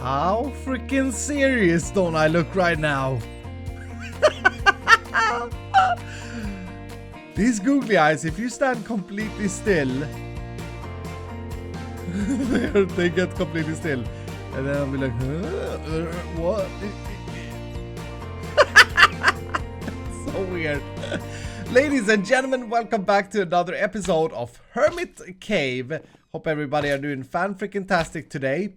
How freaking serious don't I look right now? These googly eyes, if you stand completely still, they get completely still. And then I'll be like, what? It's so weird. Ladies and gentlemen, welcome back to another episode of Hermit Cave. Hope everybody are doing fan-freaking-tastic today.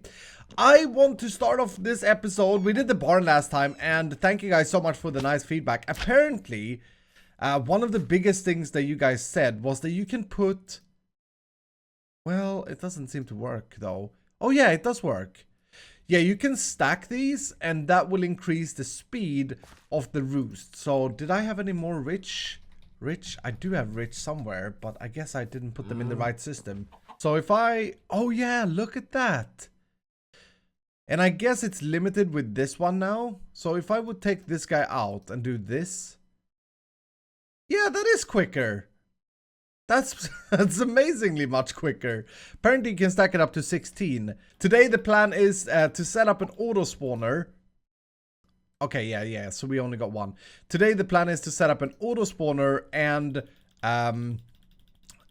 I want to start off this episode. We did the barn last time, and thank you guys so much for the nice feedback. Apparently, one of the biggest things that you guys said was that you can put... Well, it doesn't seem to work, though. Oh, yeah, it does work. Yeah, you can stack these, and that will increase the speed of the roost. So, did I have any more rich? I do have rich somewhere, but I guess I didn't put them in the right system. So if I... Oh yeah, look at that. And I guess it's limited with this one now. So if I would take this guy out and do this... Yeah, that is quicker. That's amazingly much quicker. Apparently you can stack it up to 16. Today the plan is to set up an auto spawner. Okay, yeah, so we only got one. Today the plan is to set up an auto spawner and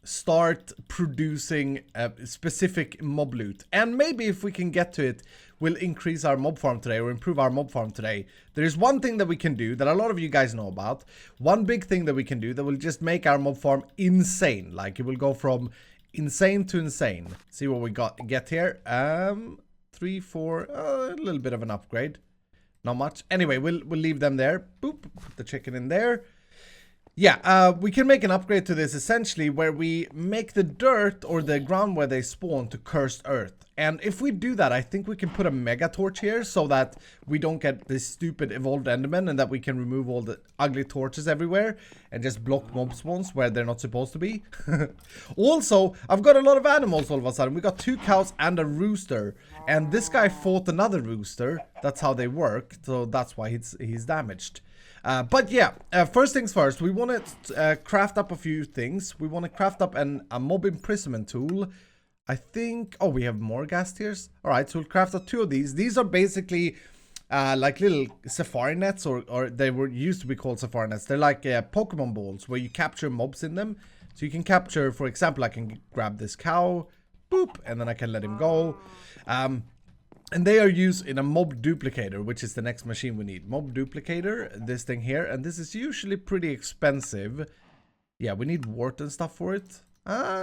start producing specific mob loot. And maybe if we can get to it, we'll increase our mob farm today or improve our mob farm today. There's one thing that we can do that a lot of you guys know about. One big thing that we can do that will just make our mob farm insane. Like it will go from insane to insane. See what we get here. 3, 4, a little bit of an upgrade. Not much. Anyway, we'll leave them there. Boop. Put the chicken in there. Yeah, we can make an upgrade to this essentially where we make the dirt or the ground where they spawn to cursed earth. And if we do that, I think we can put a mega torch here so that we don't get this stupid evolved enderman and that we can remove all the ugly torches everywhere and just block mob spawns where they're not supposed to be. Also, I've got a lot of animals all of a sudden. We got 2 cows and a rooster. And this guy fought another rooster. That's how they work. So that's why he's damaged. But yeah, first things first, we want to craft up a few things. We want to craft up a mob imprisonment tool. I think... Oh, we have more gas tiers. Alright, so we'll craft up 2 of these. These are basically like little safari nets, or they were used to be called safari nets. They're like Pokemon balls where you capture mobs in them. So you can capture, for example, I can grab this cow, boop, and then I can let him go. And they are used in a mob duplicator, which is the next machine we need. Mob duplicator, this thing here. And this is usually pretty expensive. Yeah, we need wart and stuff for it.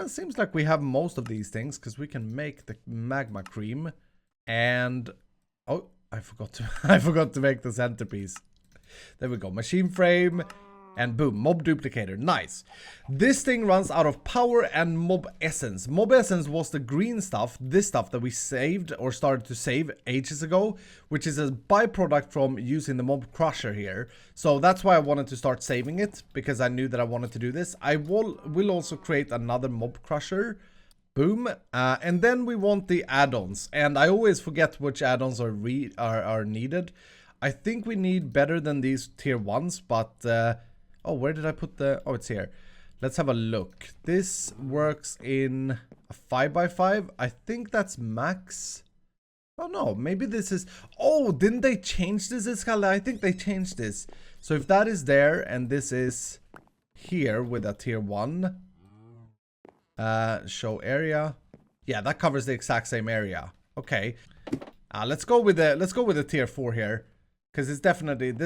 Seems like we have most of these things, because we can make the magma cream. And... Oh, I forgot to make the centerpiece. There we go. Machine frame. And boom, mob duplicator. Nice. This thing runs out of power and mob essence. Mob essence was the green stuff, this stuff that we saved or started to save ages ago, which is a byproduct from using the mob crusher here. So that's why I wanted to start saving it, because I knew that I wanted to do this. I will also create another mob crusher. Boom. And then we want the add-ons. And I always forget which add-ons are needed. I think we need better than these tier 1s, but... Oh, where did I put the... Oh, it's here. Let's have a look. This works in a 5x5. I think that's max. Oh, no. Maybe this is... Oh, didn't they change this, Iskala? I think they changed this. So if that is there and this is here with a tier 1. Show area. Yeah, that covers the exact same area. Okay. Let's go with the tier 4 here. Because this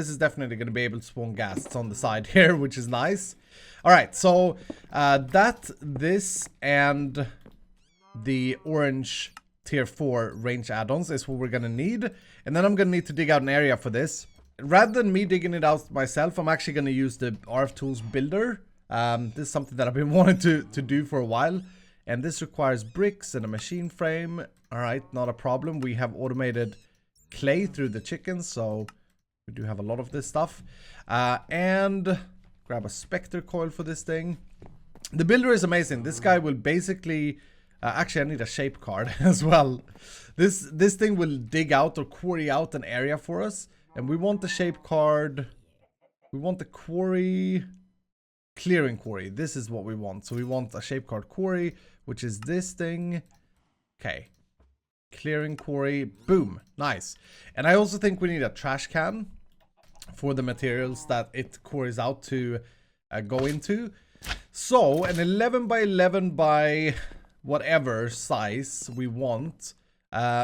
is definitely going to be able to spawn gas. It's on the side here, which is nice. Alright, so this and the orange tier 4 range add-ons is what we're going to need. And then I'm going to need to dig out an area for this. Rather than me digging it out myself, I'm actually going to use the RF Tools builder. This is something that I've been wanting to do for a while. And this requires bricks and a machine frame. Alright, not a problem. We have automated... clay through the chickens, so we do have a lot of this stuff. And grab a specter coil for this thing. The builder is amazing. This guy will basically actually I need a shape card as well. This thing will dig out or quarry out an area for us, and we want the shape card. We want the quarry, clearing quarry. This is what we want. So we want a shape card quarry, which is this thing. Okay. Clearing quarry. Boom. Nice. And I also think we need a trash can for the materials that it quarries out to go into. So an 11 by 11 by whatever size we want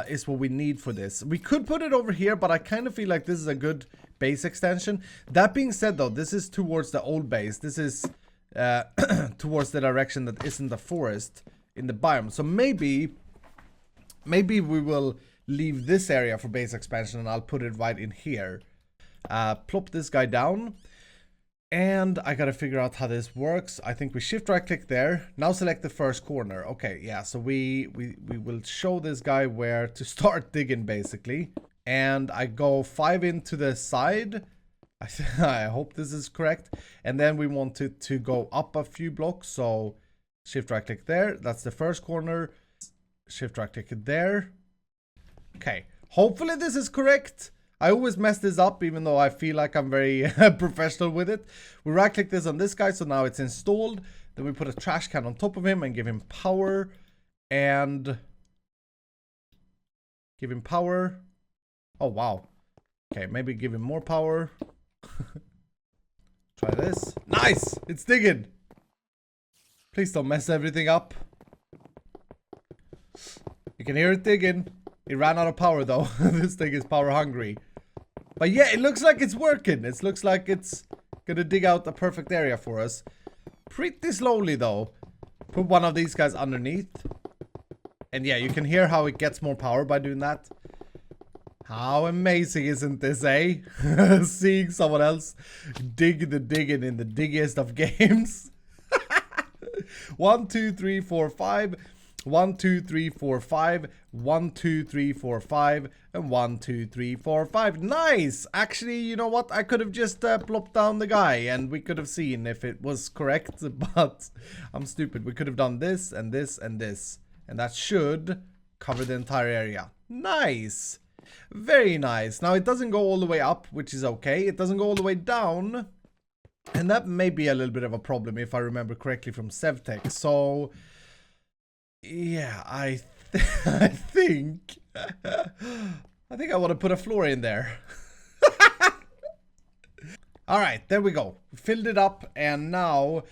is what we need for this. We could put it over here, but I kind of feel like this is a good base extension. That being said though, this is towards the old base. This is towards the direction that isn't the forest in the biome. So maybe we will leave this area for base expansion and I'll put it right in here. Plop this guy down. And I gotta figure out how this works. I think we shift right click there. Now select the first corner. Okay, yeah, so we will show this guy where to start digging basically. And I go 5 into the side. I hope this is correct. And then we want it to go up a few blocks. So shift right click there. That's the first corner. Shift right click there. Okay, hopefully this is correct. I always mess this up, even though I feel like I'm very professional with it. We right click this on this guy, so now it's installed. Then we put a trash can on top of him and give him power. And give him power. Oh, wow. Okay, maybe give him more power. Try this. Nice! It's digging. Please don't mess everything up. You can hear it digging. It ran out of power though. This thing is power hungry. But yeah, it looks like it's working. It looks like it's gonna dig out the perfect area for us. Pretty slowly though. Put one of these guys underneath. And yeah, you can hear how it gets more power by doing that. How amazing isn't this, eh? Seeing someone else dig the digging in the diggiest of games. 1, 2, 3, 4, 5. 1, 2, 3, 4, 5. 1, 2, 3, 4, 5. And 1, 2, 3, 4, 5. Nice! Actually, you know what? I could have just plopped down the guy and we could have seen if it was correct. But I'm stupid. We could have done this and this and this. And that should cover the entire area. Nice! Very nice. Now it doesn't go all the way up, which is okay. It doesn't go all the way down. And that may be a little bit of a problem if I remember correctly from SevTech. So yeah, I think I want to put a floor in there. All right, there we go. Filled it up, and now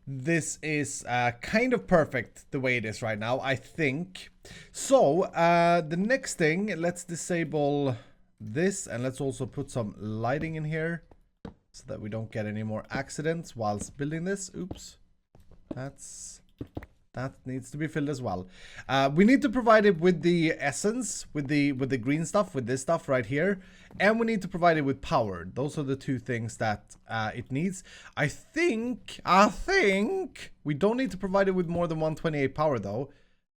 this is kind of perfect the way it is right now, I think. So the next thing, let's disable this, and let's also put some lighting in here so that we don't get any more accidents whilst building this. Oops, that needs to be filled as well. We need to provide it with the essence, with the green stuff, with this stuff right here. And we need to provide it with power. Those are the two things that it needs. I think we don't need to provide it with more than 128 power though.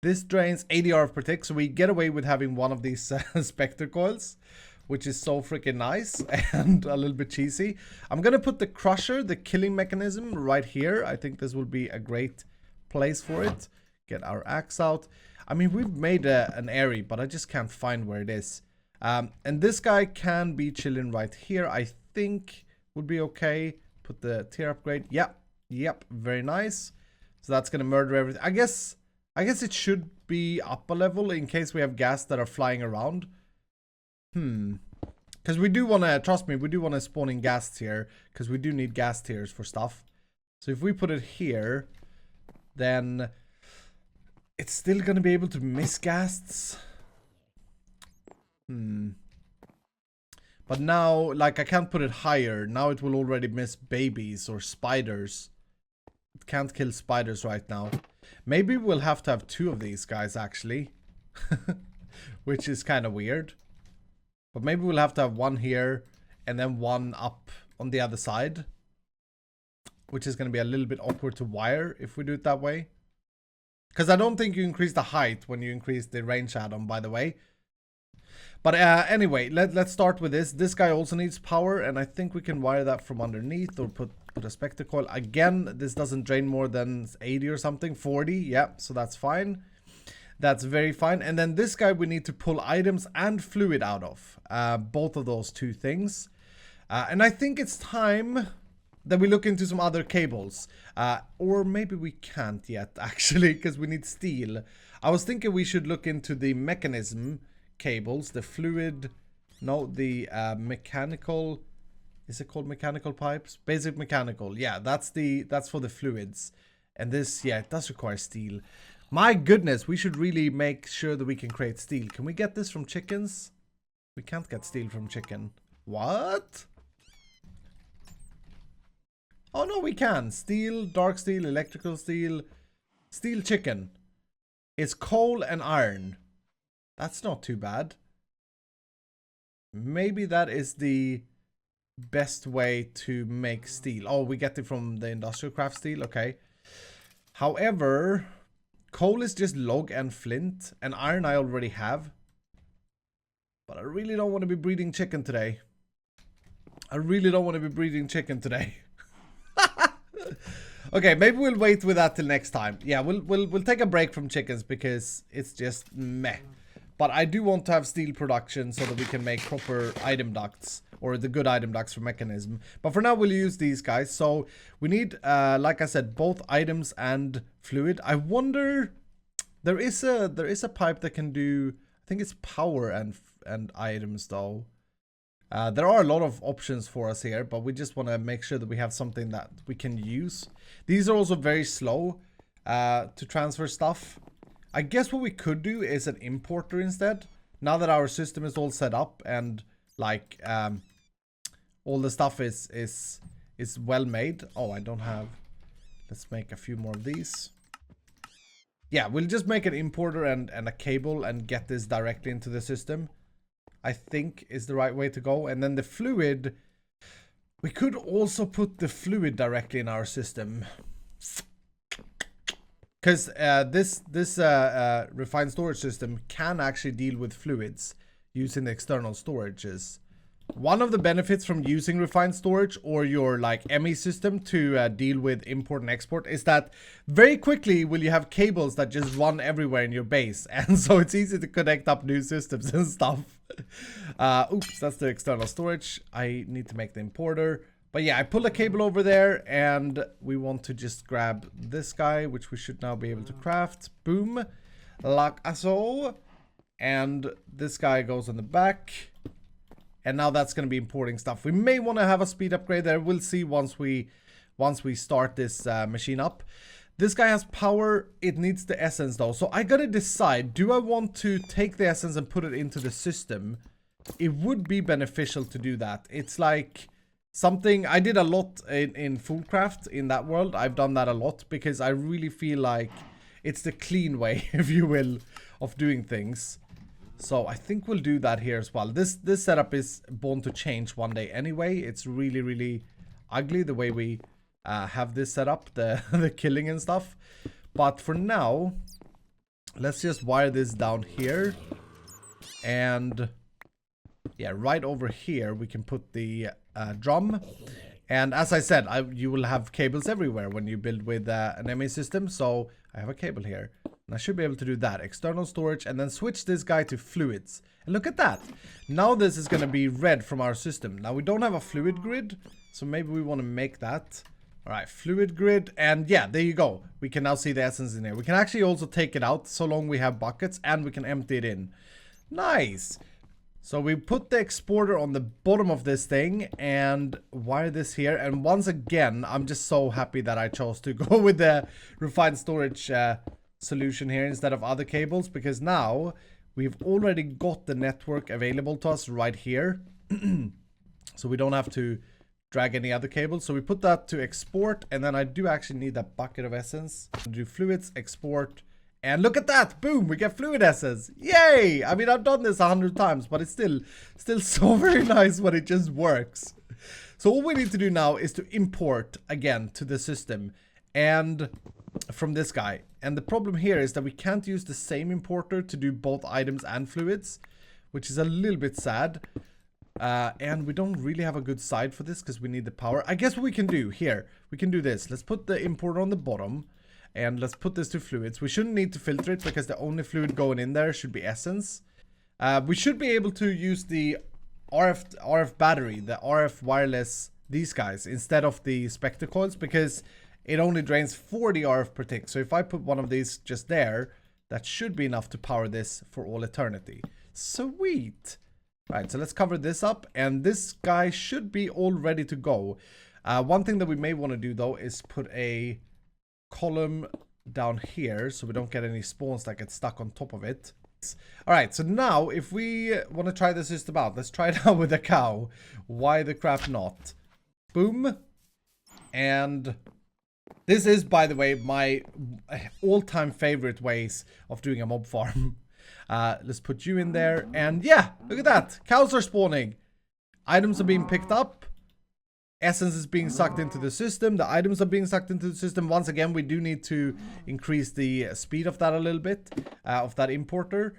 This drains 80 RF per tick, so we get away with having one of these Spectre coils, which is so freaking nice and a little bit cheesy. I'm gonna put the crusher, the killing mechanism right here. I think this will be a great place for it. Get our axe out. I mean, we've made an area, but I just can't find where it is. And this guy can be chilling right here. I think would be okay. Put the tier upgrade. Yep, very nice. So that's gonna murder everything. I guess it should be up a level in case we have gas that are flying around. Because we do want to, trust me, we do want to spawn in gas tier, because we do need gas tiers for stuff. So if we put it here, then it's still going to be able to miss ghasts. But now, like, I can't put it higher. Now it will already miss babies or spiders. It can't kill spiders right now. Maybe we'll have to have 2 of these guys, actually. Which is kind of weird. But maybe we'll have to have 1 here and then 1 up on the other side. Which is going to be a little bit awkward to wire if we do it that way. Because I don't think you increase the height when you increase the range add-on, by the way. But anyway, let's start with this. This guy also needs power, and I think we can wire that from underneath or put a Spectre coil. Again, this doesn't drain more than 80 or something, 40. Yeah, so that's fine. That's very fine. And then this guy we need to pull items and fluid out of. Both of those 2 things. And I think it's time then we look into some other cables. Or maybe we can't yet, actually, because we need steel. I was thinking we should look into the mechanism cables, the fluid, no, the mechanical, is it called mechanical pipes? Basic mechanical, yeah, that's for the fluids. And this, yeah, it does require steel. My goodness, we should really make sure that we can create steel. Can we get this from chickens? We can't get steel from chicken. What? Oh no, we can. Steel, dark steel, electrical steel, steel chicken. It's coal and iron. That's not too bad. Maybe that is the best way to make steel. Oh, we get it from the industrial craft steel. Okay. However, coal is just log and flint, and iron I already have. But I really don't want to be breeding chicken today. I really don't want to be breeding chicken today. Okay, maybe we'll wait with that till next time. Yeah, we'll take a break from chickens because it's just meh. But I do want to have steel production so that we can make proper item ducts, or the good item ducts for mechanism. But for now, we'll use these guys. So we need, like I said, both items and fluid. I wonder, there is a pipe that can do, I think it's power and items though. There are a lot of options for us here, but we just want to make sure that we have something that we can use. These are also very slow to transfer stuff. I guess what we could do is an importer instead. Now that our system is all set up and like all the stuff is well made. Oh, I don't have. Let's make a few more of these. Yeah, we'll just make an importer and a cable and get this directly into the system. I think is the right way to go. And then the fluid, we could also put the fluid directly in our system. Because this refined storage system can actually deal with fluids using the external storages. One of the benefits from using refined storage or your like ME system to deal with import and export is that very quickly will you have cables that just run everywhere in your base, and so it's easy to connect up new systems and stuff. Oops, that's the external storage. I need to make the importer. But yeah, I pull a cable over there, and we want to just grab this guy, which we should now be able to craft. Boom. Like so. And this guy goes on the back. And now that's going to be importing stuff. We may want to have a speed upgrade there. We'll see once we start this machine up. This guy has power. It needs the essence though. So I got to decide, do I want to take the essence and put it into the system? It would be beneficial to do that. It's like something I did a lot in Foodcraft in that world. I've done that a lot because I really feel like it's the clean way, if you will, of doing things. So I think we'll do that here as well. This setup is born to change one day anyway. It's really, really ugly the way we have this set up, the killing and stuff. But for now, let's just wire this down here. And yeah, right over here we can put the drum. And as I said, you will have cables everywhere when you build with an MA system. So I have a cable here. And I should be able to do that. External storage, and then switch this guy to fluids. And look at that. Now this is going to be read from our system. Now we don't have a fluid grid, so maybe we want to make that. Alright, fluid grid. And yeah, there you go. We can now see the essence in here. We can actually also take it out so long we have buckets, and we can empty it in. Nice. So we put the exporter on the bottom of this thing and wire this here. And once again, I'm just so happy that I chose to go with the refined storage solution here instead of other cables, because now we've already got the network available to us right here. So we don't have to drag any other cables. So we put that to export, and then I do actually need that bucket of essence. Do fluids, export, and look at that! Boom! We get fluid essence! Yay! I mean, I've done this 100 times, but it's still so very nice when it just works. So all we need to do now is to import again to the system, and from this guy. And the problem here is that we can't use the same importer to do both items and fluids, which is a little bit sad. And we don't really have a good side for this because we need the power. I guess what we can do here, we can do this. Let's put the importer on the bottom, and let's put this to fluids. We shouldn't need to filter it because the only fluid going in there should be essence. We should be able to use the RF battery, the RF wireless these guys instead of the Spectre coils, because it only drains 40 RF per tick. So if I put one of these just there, that should be enough to power this for all eternity. Sweet. Right, so let's cover this up, and this guy should be all ready to go. One thing that we may want to do though is put a column down here so we don't get any spawns that get stuck on top of it. Alright, so now if we want to try the system out, let's try it out with a cow. Why the crap not? Boom. And this is, by the way, my all-time favorite ways of doing a mob farm. Let's put you in there, and yeah, look at that. Cows are spawning. Items are being picked up. Essence is being sucked into the system. The items are being sucked into the system. Once again, we do need to increase the speed of that a little bit, of that importer.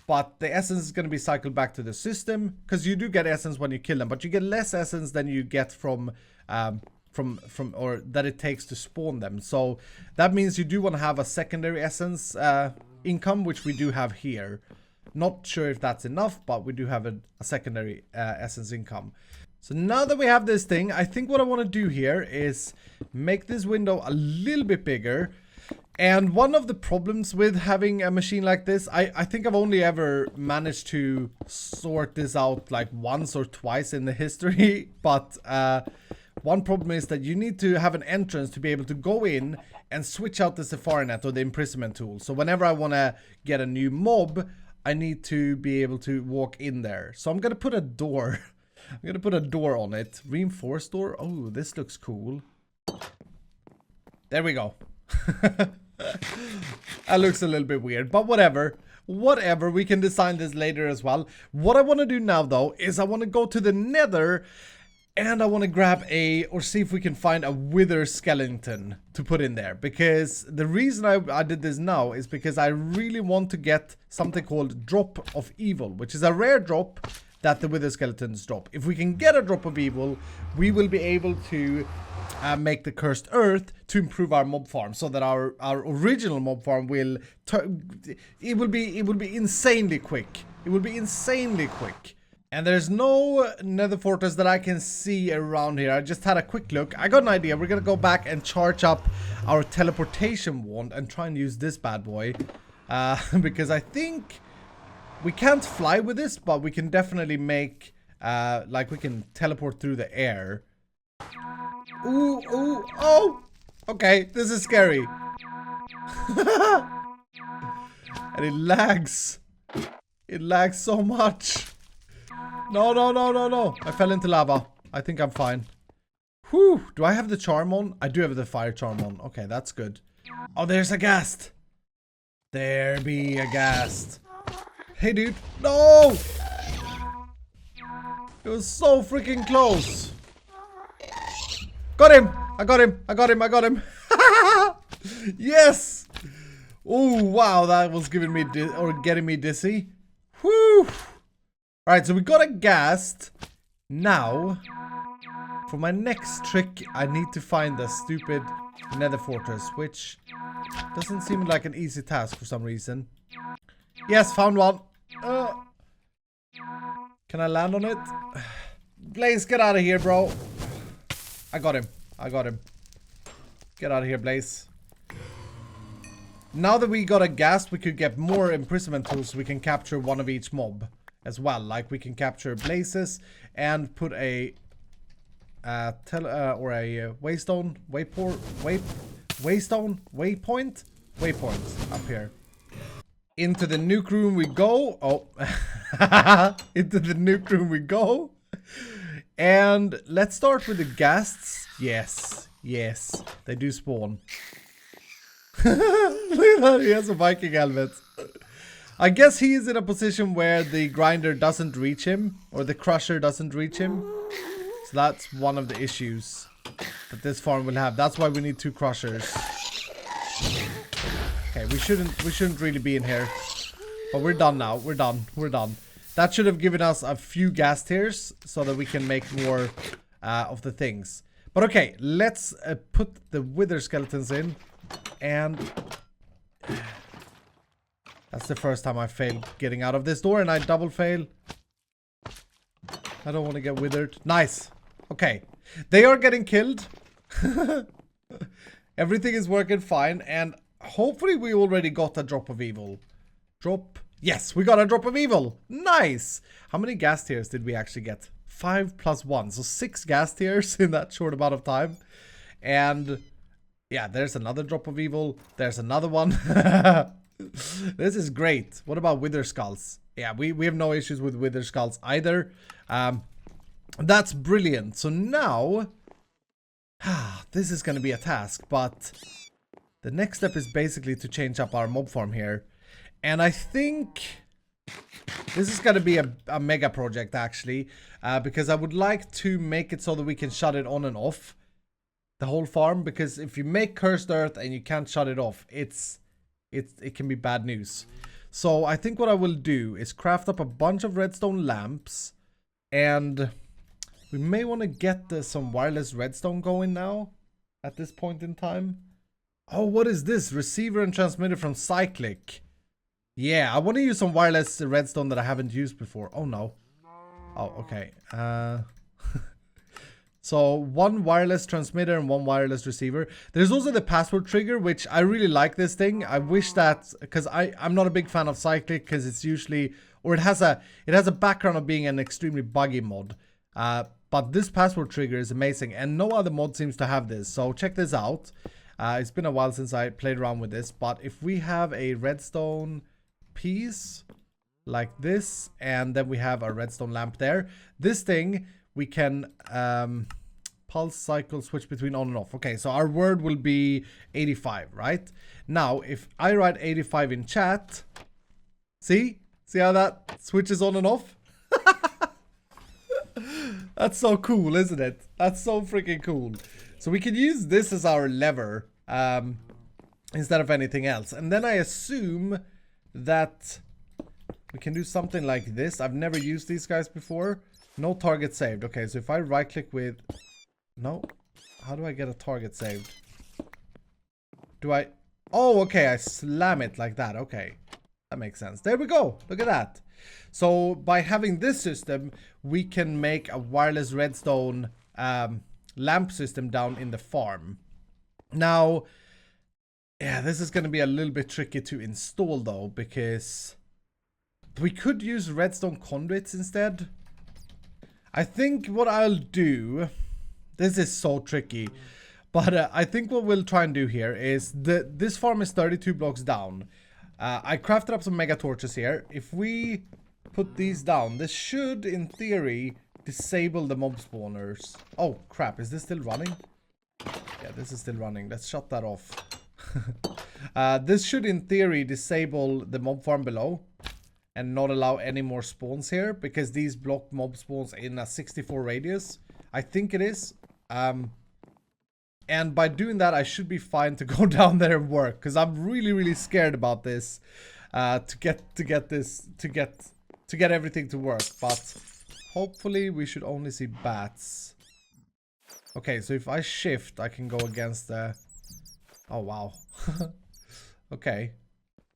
But the essence is going to be cycled back to the system, because you do get essence when you kill them, but you get less essence than you get from or that it takes to spawn them. So that means you do want to have a secondary essence income, which we do have here. Not sure if that's enough, but we do have a secondary essence income. So now that we have this thing, I think what I want to do here is make this window a little bit bigger. And one of the problems with having a machine like this, I think I've only ever managed to sort this out like once or twice in the history. But one problem is that you need to have an entrance to be able to go in and switch out the Safari Net or the imprisonment tool. So whenever I want to get a new mob, I need to be able to walk in there. So I'm going to put a door. I'm going to put a door on it. Reinforced door. Oh, this looks cool. There we go. That looks a little bit weird, but whatever. Whatever, we can design this later as well. What I want to do now, though, is I want to go to the Nether and I want to grab or see if we can find a wither skeleton to put in there. Because the reason I did this now is because I really want to get something called Drop of Evil, which is a rare drop that the wither skeletons drop. If we can get a Drop of Evil, we will be able to make the Cursed Earth to improve our mob farm, so that our original mob farm will it will be insanely quick. It will be insanely quick. And there's no nether fortress that I can see around here. I just had a quick look. I got an idea. We're gonna go back and charge up our teleportation wand and try and use this bad boy, because I think we can't fly with this, but we can definitely make like we can teleport through the air. Ooh, ooh, oh! Okay, this is scary. And it lags. It lags so much. No, no, no, no, no. I fell into lava. I think I'm fine. Whew. Do I have the charm on? I do have the fire charm on. Okay, that's good. Oh, there's a ghast. There be a ghast. Hey, dude. No! It was so freaking close. Got him! I got him! I got him! I got him! Yes! Oh, wow, that was giving me getting me dizzy. Whew! Alright, so we got a ghast. Now, for my next trick, I need to find the stupid nether fortress, which doesn't seem like an easy task for some reason. Yes, found one. Can I land on it? Blaze, get out of here, bro. I got him. I got him. Get out of here, Blaze. Now that we got a ghast, we could get more imprisonment tools so we can capture one of each mob as well. Like we can capture blazes and put a waypoint up here. Into the nuke room we go. Oh. Into the nuke room we go. And let's start with the ghasts. Yes, yes, they do spawn. Look at that, he has a Viking helmet. I guess he is in a position where the grinder doesn't reach him, or the crusher doesn't reach him. So that's one of the issues that this farm will have. That's why we need 2 crushers. Okay, we shouldn't really be in here. But we're done now. We're done. We're done. That should have given us a few gas tiers so that we can make more of the things. But okay, let's put the wither skeletons in. And that's the first time I failed getting out of this door, and I double fail. I don't want to get withered. Nice. Okay. They are getting killed. Everything is working fine. And hopefully we already got a drop of evil. Drop. Yes, we got a drop of evil. Nice. How many gas tiers did we actually get? 5 plus 1. So 6 gas tiers in that short amount of time. And yeah, there's another drop of evil. There's another one. This is great. What about wither skulls? Yeah, we have no issues with wither skulls either. That's brilliant. So now, this is going to be a task, but the next step is basically to change up our mob farm here. And I think this is going to be a mega project actually, because I would like to make it so that we can shut it on and off the whole farm, because if you make cursed earth and you can't shut it off, it can be bad news. So I think what I will do is craft up a bunch of redstone lamps, and we may want to get some wireless redstone going now at this point in time. Oh, what is this? Receiver and transmitter from Cyclic. Yeah, I want to use some wireless redstone that I haven't used before. Oh no. Oh, okay. So 1 wireless transmitter and 1 wireless receiver. There's also the password trigger, which I really like this thing. I wish that, because I'm not a big fan of Cyclic, because it's usually, or it has a background of being an extremely buggy mod. But this password trigger is amazing, and no other mod seems to have this. So check this out. It's been a while since I played around with this, but if we have a redstone piece like this, and then we have a redstone lamp there, this thing we can pulse cycle switch between on and off. Okay, so our word will be 85, right? Now, if I write 85 in chat, see how that switches on and off? That's so cool, isn't it? That's so freaking cool. So we can use this as our lever instead of anything else. And then I assume that we can do something like this. I've never used these guys before. No target saved. Okay, so if I right click with... No. How do I get a target saved? Do I... Oh, okay, I slam it like that. Okay, that makes sense. There we go. Look at that. So by having this system, we can make a wireless redstone lamp system down in the farm. Now, yeah, this is going to be a little bit tricky to install though, because we could use redstone conduits instead. I think what I'll do, this is so tricky, but I think what we'll try and do here is, this farm is 32 blocks down. I crafted up some mega torches here. If we put these down, this should, in theory, disable the mob spawners. Oh, crap. Is this still running? Yeah, this is still running. Let's shut that off. This should, in theory, disable the mob farm below and not allow any more spawns here, because these block mob spawns in a 64 radius. I think it is. And by doing that, I should be fine to go down there and work, because I'm really, really scared about this. To get everything to work, but hopefully we should only see bats. Okay, so if I shift, I can go against the... Oh, wow. Okay.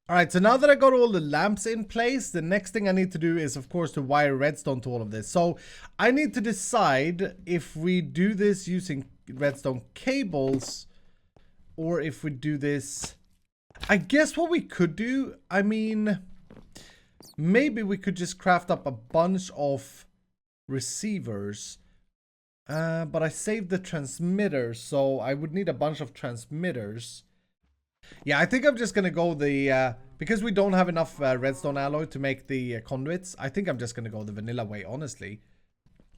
Alright, so now that I got all the lamps in place, the next thing I need to do is, of course, to wire redstone to all of this. So I need to decide if we do this using redstone cables, or if we do this... I guess what we could do, I mean... Maybe we could just craft up a bunch of receivers. But I saved the transmitters, so I would need a bunch of transmitters. Yeah, I think I'm just gonna go the... because we don't have enough redstone alloy to make the conduits, I think I'm just gonna go the vanilla way, honestly.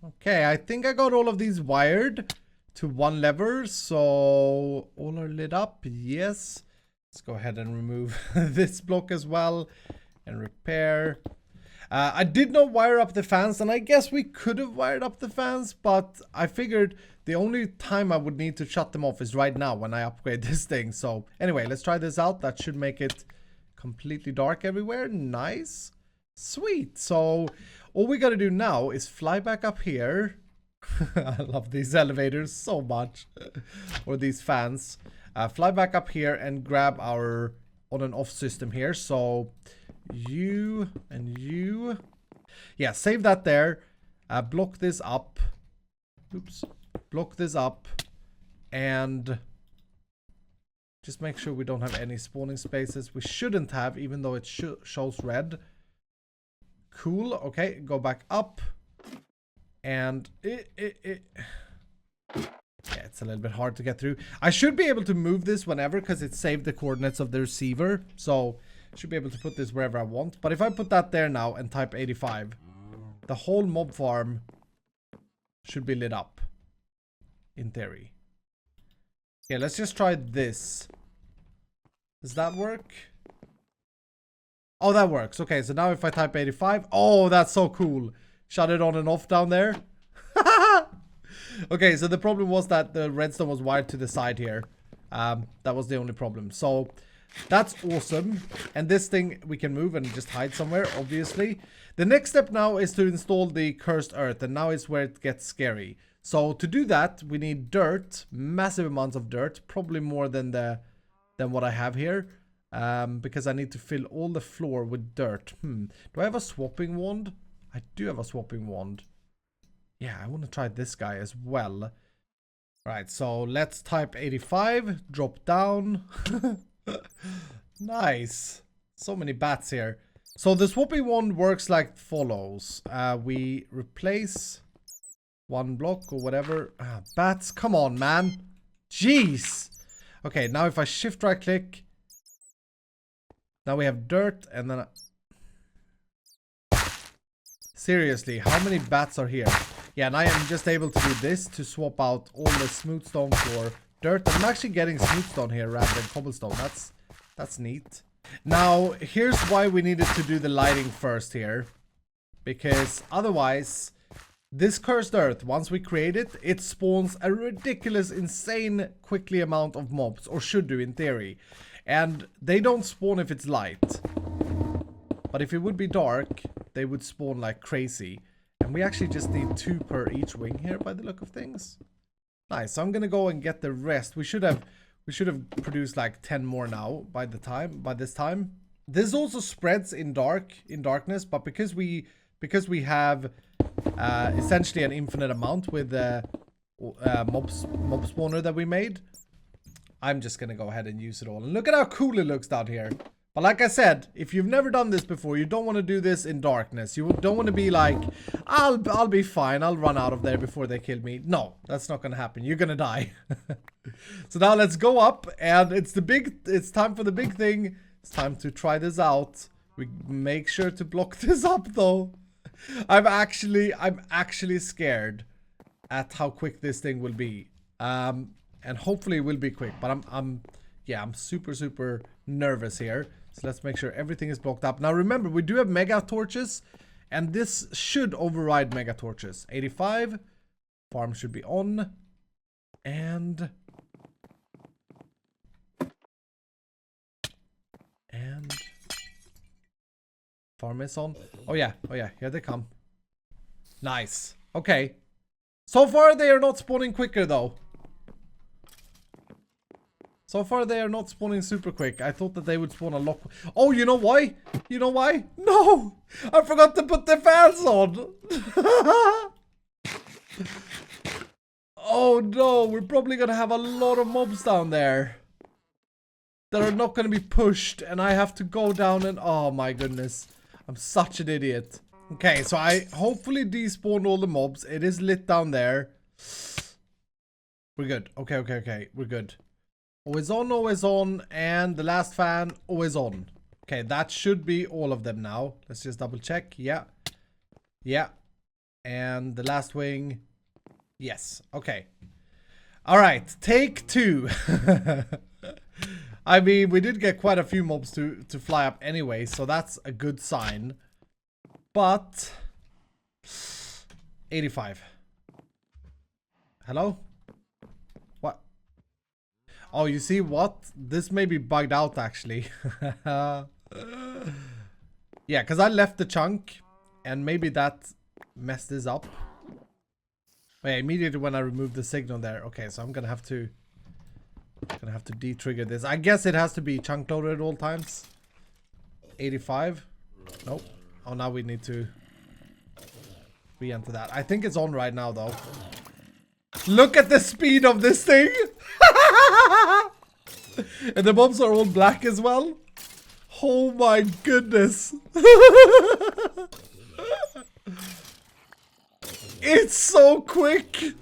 Okay, I think I got all of these wired to one lever, so all are lit up. Yes. Let's go ahead and remove this block as well. And repair. I did not wire up the fans, and I guess we could have wired up the fans, but I figured the only time I would need to shut them off is right now when I upgrade this thing. So anyway, let's try this out. That should make it completely dark everywhere. Nice. Sweet. So all we gotta do now is fly back up here. I love these elevators so much. Or these fans. Fly back up here and grab our on and off system here. So you and you. Yeah, save that there. Block this up. Oops. Block this up. And just make sure we don't have any spawning spaces. We shouldn't have, even though it shows red. Cool. Okay, go back up. And yeah, it's a little bit hard to get through. I should be able to move this whenever because it saved the coordinates of the receiver. So I should be able to put this wherever I want. But if I put that there now and type 85, the whole mob farm should be lit up. In theory. Okay, let's just try this. Does that work? Oh, that works. Okay, so now if I type 85. Oh, that's so cool. Shut it on and off down there. Okay, so the problem was that the redstone was wired to the side here. That was the only problem. So that's awesome. And this thing we can move and just hide somewhere, obviously. The next step now is to install the cursed earth. And now is where it gets scary. So to do that, we need dirt. Massive amounts of dirt. Probably more than what I have here. Because I need to fill all the floor with dirt. Do I have a swapping wand? I do have a swapping wand. Yeah, I want to try this guy as well. Right, so let's type 85. Drop down. Nice. So many bats here. So the swapping wand works like follows. We replace one block or whatever. Bats, come on, man. Jeez. Okay, now if I shift right click. Now we have dirt and then... Seriously, how many bats are here? Yeah, and I am just able to do this to swap out all the smooth stone for dirt. I'm actually getting smooth stone here rather than cobblestone. That's neat. Now, here's why we needed to do the lighting first here. Because otherwise, this cursed earth, once we create it, it spawns a ridiculous, insane, quickly amount of mobs. Or should do in theory. And they don't spawn if it's light. But if it would be dark, they would spawn like crazy. And we actually just need 2 per each wing here by the look of things. Nice. So I'm gonna go and get the rest. We should have produced like 10 more now by this time. This also spreads in darkness, but because we have essentially an infinite amount with the mob spawner that we made, I'm just gonna go ahead and use it all. And look at how cool it looks down here. But like I said, if you've never done this before, you don't want to do this in darkness. You don't want to be like, I'll be fine. I'll run out of there before they kill me. No, that's not going to happen. You're going to die. So now let's go up. And it's time for the big thing. It's time to try this out. We make sure to block this up though. I'm actually scared at how quick this thing will be. And hopefully it will be quick. But I'm super nervous here. So let's make sure everything is blocked up. Now remember, we do have mega torches. And this should override mega torches. 85. Farm should be on. And farm is on. Oh yeah, here they come. Nice. Okay. So far they are not spawning quicker though. So far they are not spawning super quick. I thought that they would spawn a lot. Oh, you know why? You know why? No! I forgot to put the fans on! Oh no, we're probably gonna have a lot of mobs down there that are not gonna be pushed, and I have to go down and... Oh my goodness. I'm such an idiot. Okay, so I hopefully despawned all the mobs. It is lit down there. We're good. Okay. We're good. Always on, and the last fan, always on. Okay, that should be all of them now. Let's just double check. Yeah. And the last wing. Yes. Okay. Alright, take 2. I mean, we did get quite a few mobs to fly up anyway, so that's a good sign. But 85. Hello? What? Oh, you see what? This may be bugged out actually. Yeah, because I left the chunk and maybe that messed this up. Wait, immediately when I removed the signal there. Okay, so I'm gonna have to de-trigger this. I guess it has to be chunk loaded at all times. 85. Nope. Oh, now we need to re-enter that. I think it's on right now though. Look at the speed of this thing. And the mobs are all black as well. Oh my goodness. It's so quick.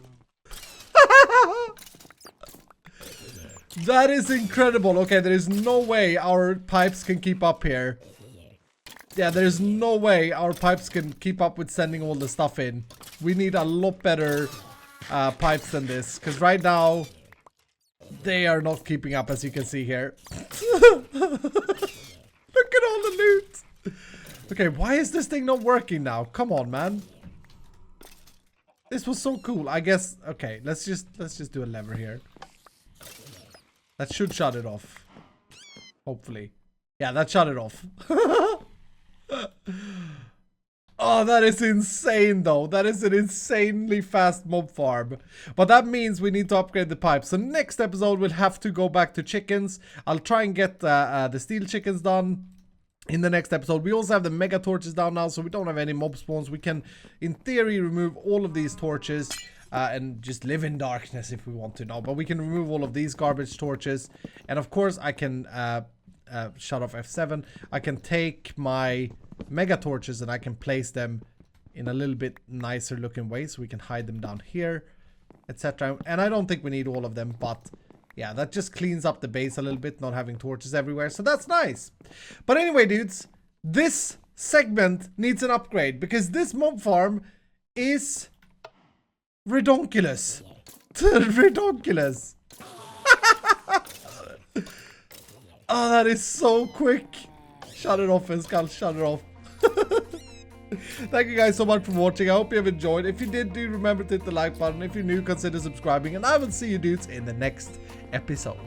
That is incredible. Okay, there is no way our pipes can keep up here. Yeah, there's no way our pipes can keep up with sending all the stuff in. We need a lot better pipes than this. Because right now, they are not keeping up, as you can see here. Look at all the loot. Okay, why is this thing not working now? Come on, man. This was so cool. I guess, okay, let's just do a lever here. That should shut it off. Hopefully. Yeah, that shut it off. Oh, that is insane though. That is an insanely fast mob farm. But that means we need to upgrade the pipes. So next episode we'll have to go back to chickens. I'll try and get the steel chickens done in the next episode. We also have the mega torches down now, so we don't have any mob spawns. We can, in theory, remove all of these torches and just live in darkness if we want to now. But we can remove all of these garbage torches. And of course I can shut off F7. I can take my mega torches and I can place them in a little bit nicer looking way, so we can hide them down here, etc. And I don't think we need all of them, but yeah, that just cleans up the base a little bit, not having torches everywhere, so that's nice. But anyway, dudes, this segment needs an upgrade because this mob farm is redonkulous. Redonkulous. Oh, that is so quick. Shut it off, Escal. Shut it off. Thank you guys so much for watching. I hope you have enjoyed. If you did, do remember to hit the like button. If you're new, consider subscribing. And I will see you dudes in the next episode.